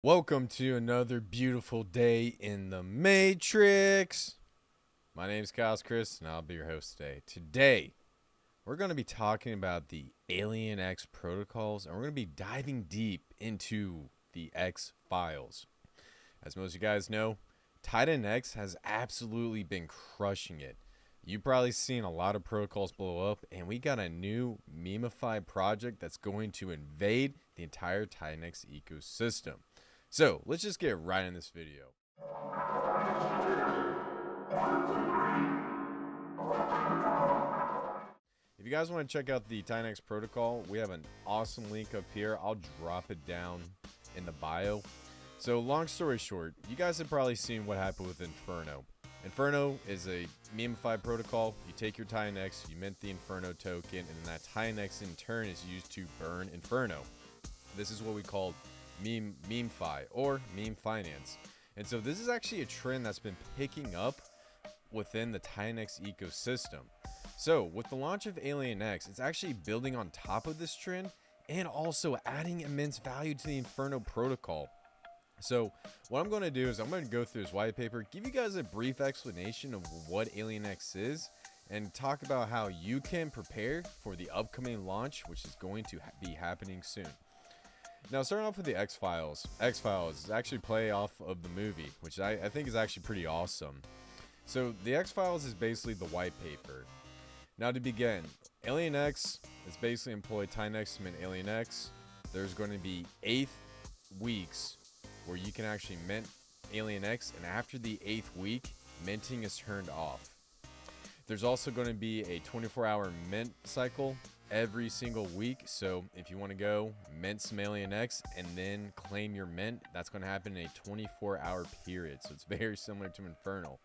Welcome to another beautiful day in the Matrix. My name is Kyle Chris, and I'll be your host today. Today, we're going to be talking about the AlienX protocols, and we're going to be diving deep into the X files. As most of you guys know, TitanX has absolutely been crushing it. You've probably seen a lot of protocols blow up, and we got a new Memecoin project that's going to invade the entire TitanX ecosystem. So let's just get right in this video. If you guys want to check out the TitanX protocol, we have an awesome link up here. I'll drop it down in the bio. So long story short, you guys have probably seen what happened with Inferno. Inferno is a Memecoin protocol. You take your TitanX, you mint the Inferno token, and then that TitanX in turn is used to burn Inferno. This is what we call Memefi or meme finance. And so this is actually a trend that's been picking up within the TitanX ecosystem. So with the launch of AlienX, it's actually building on top of this trend and also adding immense value to the Inferno protocol. So what I'm going to do is I'm going to go through this white paper, give you guys a brief explanation of what AlienX is, and talk about how you can prepare for the upcoming launch, which is going to be happening soon. Now, starting off with the X-Files. X-Files is actually play off of the movie, which I think is actually pretty awesome. So the X-Files is basically the white paper. Now to begin, AlienX is basically employed TitanX to mint AlienX. There's going to be 8 weeks where you can actually mint AlienX, and after the 8th week, minting is turned off. There's also going to be a 24-hour mint cycle every single week. So if you want to go mint some AlienX and then claim your mint, that's going to happen in a 24-hour period. So it's very similar to Inferno.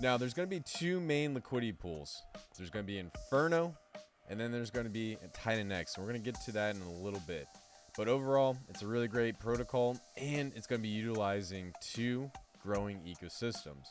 Now there's going to be 2 main liquidity pools. There's going to be Inferno, and then there's going to be TitanX. And we're going to get to that in a little bit. But overall, it's a really great protocol, and it's going to be utilizing 2 growing ecosystems.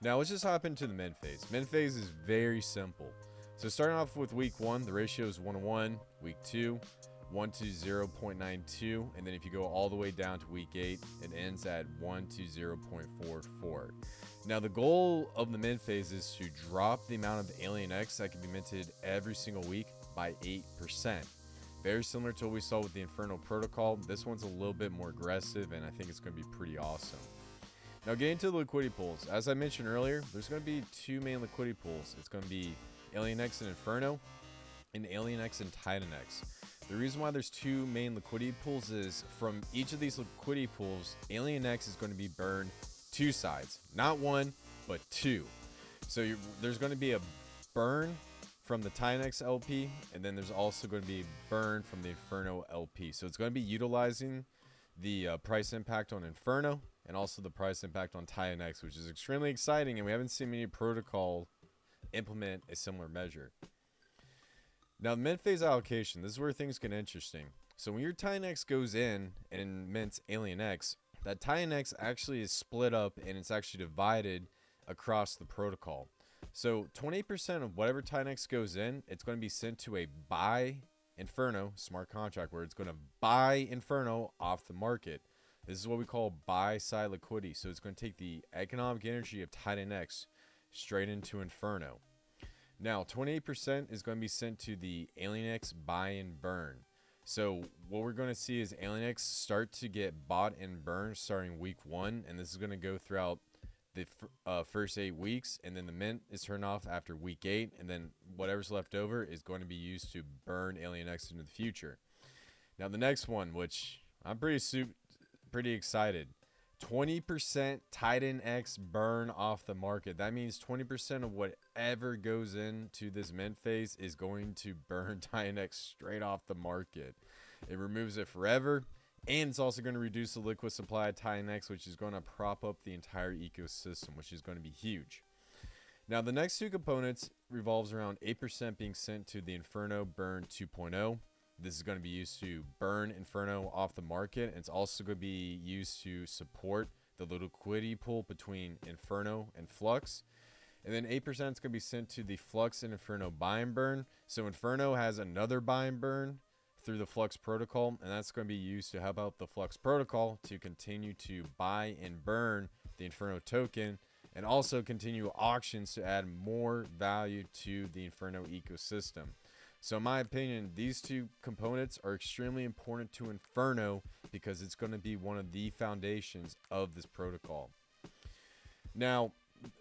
Now let's just hop into the mint phase. Mint phase is very simple. So starting off with week 1, the ratio is 1-1. Week 2, 1 to 0.92, and then if you go all the way down to week 8, it ends at 1 to 0.44. Now the goal of the mint phase is to drop the amount of AlienX that can be minted every single week by 8%. Very similar to what we saw with the Inferno protocol. This one's a little bit more aggressive, and I think it's going to be pretty awesome. Now getting to the liquidity pools, as I mentioned earlier, there's going to be 2 main liquidity pools. It's going to be AlienX and Inferno, and AlienX and TitanX. The reason why there's 2 main liquidity pools is from each of these liquidity pools, AlienX is going to be burned 2 sides, not 1, but 2. So there's going to be a burn from the TitanX LP, and then there's also going to be a burn from the Inferno LP. So it's going to be utilizing the price impact on Inferno and also the price impact on TitanX, which is extremely exciting, and we haven't seen many protocol implement a similar measure. Now, the mint phase allocation, this is where things get interesting. So when your TitanX goes in and mints AlienX, that TitanX actually is split up and it's actually divided across the protocol. So 20% of whatever TitanX goes in, it's going to be sent to a buy Inferno smart contract where it's going to buy Inferno off the market. This is what we call buy side liquidity. So it's going to take the economic energy of TitanX straight into Inferno. Now 28% is going to be sent to the AlienX buy and burn. So what we're going to see is AlienX start to get bought and burned starting week 1, and this is going to go throughout the first 8 weeks, and then the mint is turned off after week 8, and then whatever's left over is going to be used to burn AlienX into the future. Now the next one, which I'm pretty excited. 20% TitanX burn off the market. That means 20% of whatever goes into this mint phase is going to burn TitanX straight off the market. It removes it forever, and it's also going to reduce the liquid supply of TitanX, which is going to prop up the entire ecosystem, which is going to be huge. Now, the next 2 components revolves around 8% being sent to the Inferno Burn 2.0. This is going to be used to burn Inferno off the market. And it's also going to be used to support the liquidity pool between Inferno and Flux. And then 8% is going to be sent to the Flux and Inferno buy and burn. So Inferno has another buy and burn through the Flux protocol, and that's going to be used to help out the Flux protocol to continue to buy and burn the Inferno token, and also continue auctions to add more value to the Inferno ecosystem. So in my opinion, these two components are extremely important to Inferno because it's going to be one of the foundations of this protocol. Now,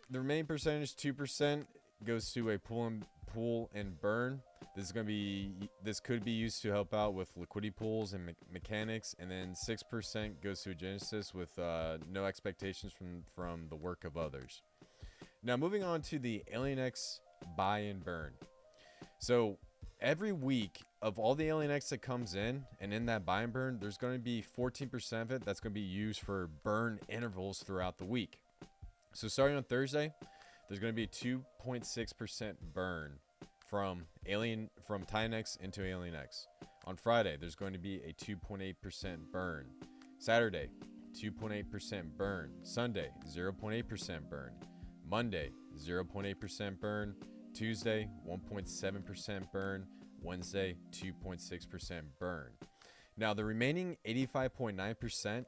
the remaining percentage, 2%, goes to a pool and burn. This could be used to help out with liquidity pools and mechanics, and then 6% goes to a Genesis with no expectations from the work of others. Now, moving on to the AlienX buy and burn. So every week of all the AlienX that comes in, and in that buy and burn, there's going to be 14% of it that's going to be used for burn intervals throughout the week. So starting on Thursday, there's going to be a 2.6% burn from TitanX into AlienX. On Friday, there's going to be a 2.8% burn. Saturday, 2.8% burn. Sunday, 0.8% burn. Monday, 0.8% burn. Tuesday, 1.7% burn. Wednesday, 2.6% burn. Now, the remaining 85.9%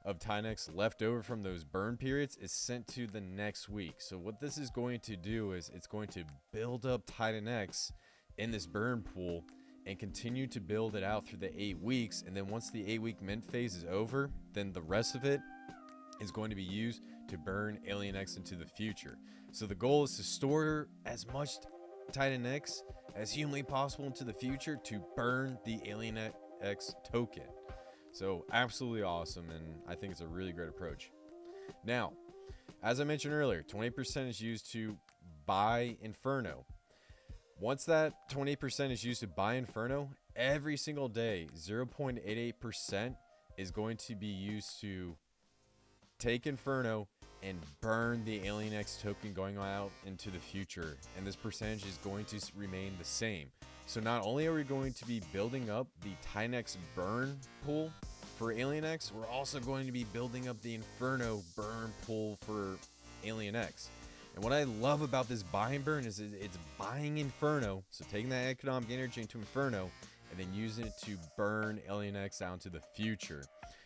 of TitanX left over from those burn periods is sent to the next week. So what this is going to do is it's going to build up TitanX in this burn pool and continue to build it out through the 8 weeks. And then once the 8-week mint phase is over, then the rest of it is going to be used to burn AlienX into the future. So the goal is to store as much TitanX as humanly possible into the future to burn the AlienX token. So absolutely awesome, and I think it's a really great approach. Now, as I mentioned earlier, 20% is used to buy Inferno. Once that 20% is used to buy Inferno, every single day, 0.88% is going to be used to take Inferno and burn the AlienX token going out into the future. And this percentage is going to remain the same. So not only are we going to be building up the TitanX burn pool for AlienX, we're also going to be building up the Inferno burn pool for AlienX. And what I love about this buy and burn is it's buying Inferno, so taking that economic energy into Inferno, and then using it to burn AlienX out into the future.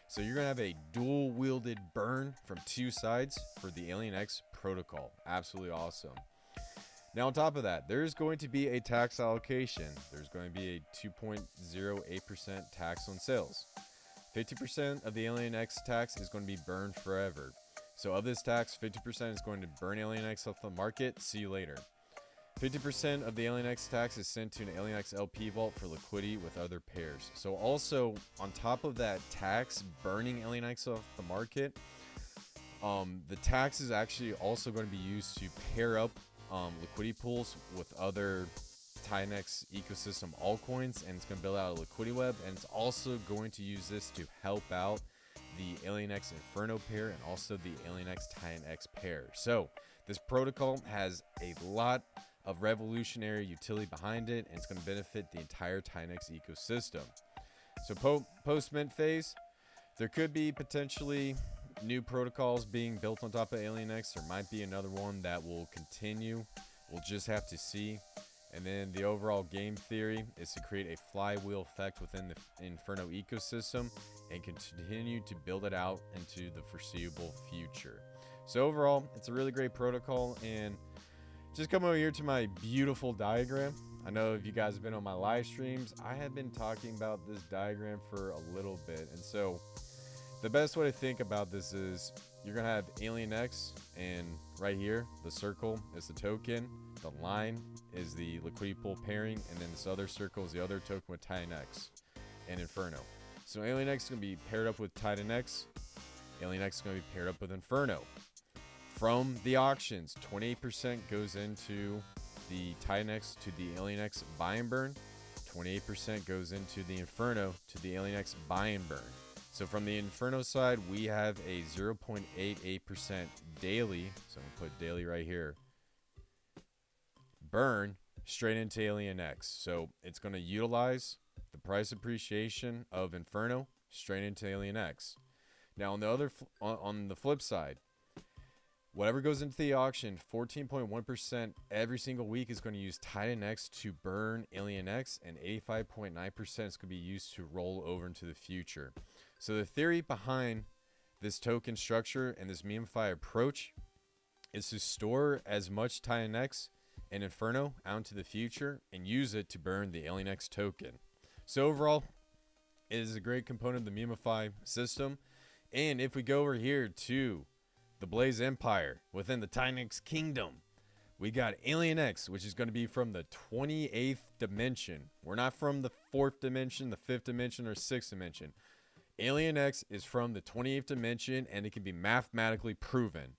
So you're going to have a dual-wielded burn from two sides for the AlienX protocol. Absolutely awesome. Now, on top of that, there's going to be a tax allocation. There's going to be a 2.08% tax on sales. 50% of the AlienX tax is going to be burned forever. So of this tax, 50% is going to burn AlienX off the market. See you later. 50% of the AlienX tax is sent to an AlienX LP vault for liquidity with other pairs. So also, on top of that tax burning AlienX off the market, the tax is actually also going to be used to pair up liquidity pools with other TitanX ecosystem altcoins, and it's going to build out a liquidity web, and it's also going to use this to help out the AlienX Inferno pair and also the AlienX TitanX pair. So this protocol has a lot of revolutionary utility behind it, and it's going to benefit the entire TitanX ecosystem. So post mint phase, there could be potentially new protocols being built on top of AlienX. There might be another one that will continue. We'll just have to see. And then the overall game theory is to create a flywheel effect within the Inferno ecosystem and continue to build it out into the foreseeable future. So overall, it's a really great protocol. And just come over here to my beautiful diagram. I know if you guys have been on my live streams, I have been talking about this diagram for a little bit. And so the best way to think about this is you're going to have AlienX, and right here, the circle is the token, the line is the liquidity pool pairing, and then this other circle is the other token with TitanX and Inferno. So AlienX is going to be paired up with TitanX. AlienX is going to be paired up with Inferno. From the auctions, 28% goes into the TitanX to the AlienX buy and burn. 28% goes into the Inferno to the AlienX buy and burn. So from the Inferno side, we have a 0.88% daily, so I'm going to put daily right here, burn straight into AlienX. So it's going to utilize the price appreciation of Inferno straight into AlienX. Now on the flip side, Whatever goes into the auction, 14.1% every single week is going to use TitanX to burn AlienX, and 85.9% is going to be used to roll over into the future. So the theory behind this token structure and this Memecoin approach is to store as much TitanX and Inferno out into the future and use it to burn the AlienX token. So overall, it is a great component of the Memecoin system. And if we go over here to the Blaze Empire within the TitanX Kingdom, we got AlienX, which is going to be from the 28th dimension. We're not from the 4th dimension, the 5th dimension, or 6th dimension. AlienX is from the 28th dimension, and it can be mathematically proven.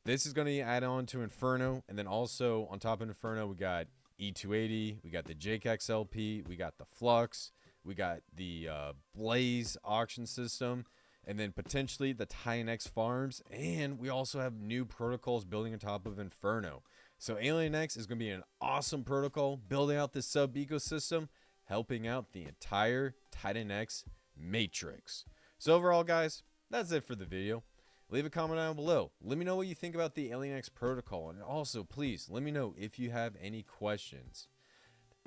This is going to add on to Inferno, and then also on top of Inferno, we got E280, we got the JKXLP, we got the Flux, we got the Blaze auction system, and then potentially the TitanX farms, and we also have new protocols building on top of Inferno. So AlienX is going to be an awesome protocol, building out this sub ecosystem, helping out the entire TitanX matrix. So overall, guys, that's it for the video. Leave a comment down below. Let me know what you think about the AlienX protocol, and also please let me know if you have any questions.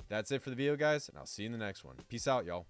That's it for the video, guys, and I'll see you in the next one. Peace out, y'all.